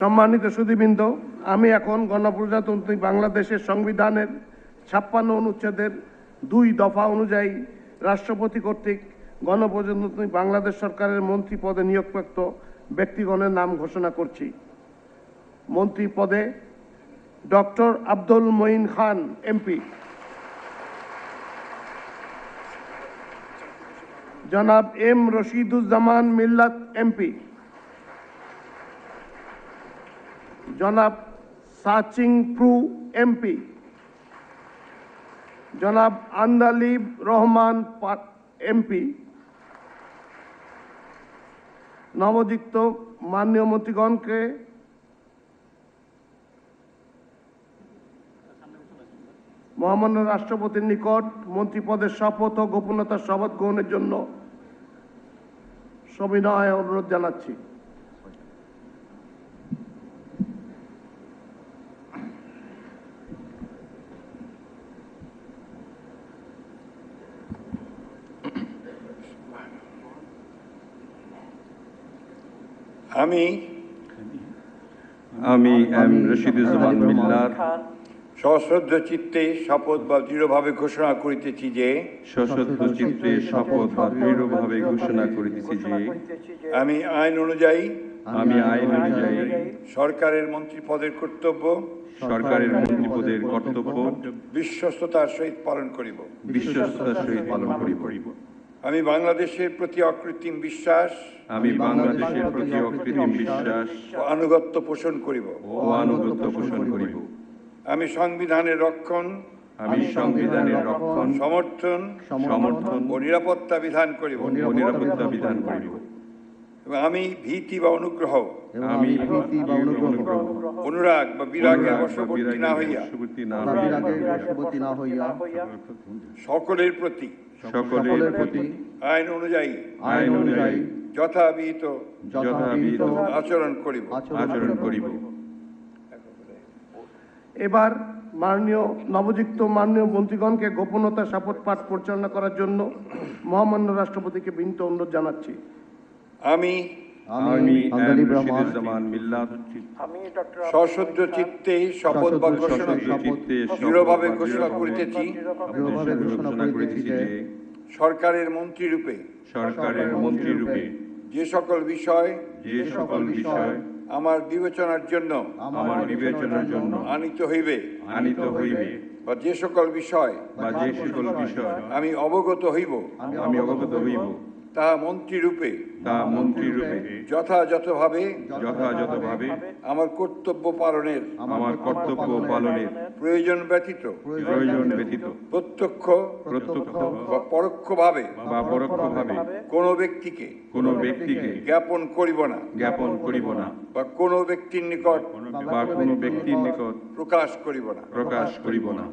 সম্মানিত সুধীবৃন্দ, আমি এখন গণপ্রজাতন্ত্রী বাংলাদেশের সংবিধানের 56 অনুচ্ছেদের 2 দফা অনুযায়ী রাষ্ট্রপতি কর্তৃক গণপ্রজাতন্ত্রী বাংলাদেশ সরকারের মন্ত্রী পদে নিয়োগপ্রাপ্ত ব্যক্তিগণের নাম ঘোষণা করছি। মন্ত্রী পদে ডক্টর আব্দুল মঈন খান এমপি, জনাব এম রশিদুজ্জামান মিল্লাত এমপি, জনাব সাচিং প্রু এমপি, জনাব আন্দালিব রহমান এমপি। নবযুক্ত মাননীয় মন্ত্রীগণকে মহামান্য রাষ্ট্রপতির নিকট মন্ত্রী পদের শপথ ও গোপনীয়তার শপথ গ্রহণের জন্য সবিনয় অনুরোধ জানাচ্ছি। আমি এম রশিদুজ্জামান মিল্লাত সশ্রদ্ধ চিত্তে শপথ বা দৃঢ়ভাবে ঘোষণা করিতেছি যে আমি আইন অনুযায়ী সরকারের মন্ত্রী পদের কর্তব্য বিশ্বস্ততার সহিত পালন করিব। আমি বাংলাদেশের প্রতি অকৃত্রিম বিশ্বাস ও আনুগত্য পোষণ করিব। আমি সংবিধানের রক্ষণ সমর্থন ও নিরাপত্তা বিধান করিব। আমি ভীতি বা অনুগ্রহ অনুরাগ বা বিরাগের বশবর্তী না হইয়া সকলের প্রতি আইন অনুযায়ী যথাবিহিত আচরণ করিব। এবার নবযুক্ত মাননীয় মন্ত্রীগণকে গোপনীয়তার শপথ পাঠ পরিচালনা করার জন্য মহামান্য রাষ্ট্রপতিকে বিনীত অনুরোধ জানাচ্ছি। আমি সশ্রদ্ধ চিত্তে শপথ বা ঘোষণা দৃঢ়ভাবে ঘোষণা করিতেছি সরকারের মন্ত্রী রূপে যে সকল বিষয় আমার বিবেচনার জন্য আনিত হইবে বা যে সকল বিষয় আমি অবগত হইব তাহা মন্ত্রী রূপে যথাযথভাবে আমার কর্তব্য পালনের প্রয়োজন ব্যতীত প্রত্যক্ষ বা পরোক্ষভাবে কোনো ব্যক্তিকে জ্ঞাপন করিব না বা কোনো ব্যক্তির নিকট প্রকাশ করিব না।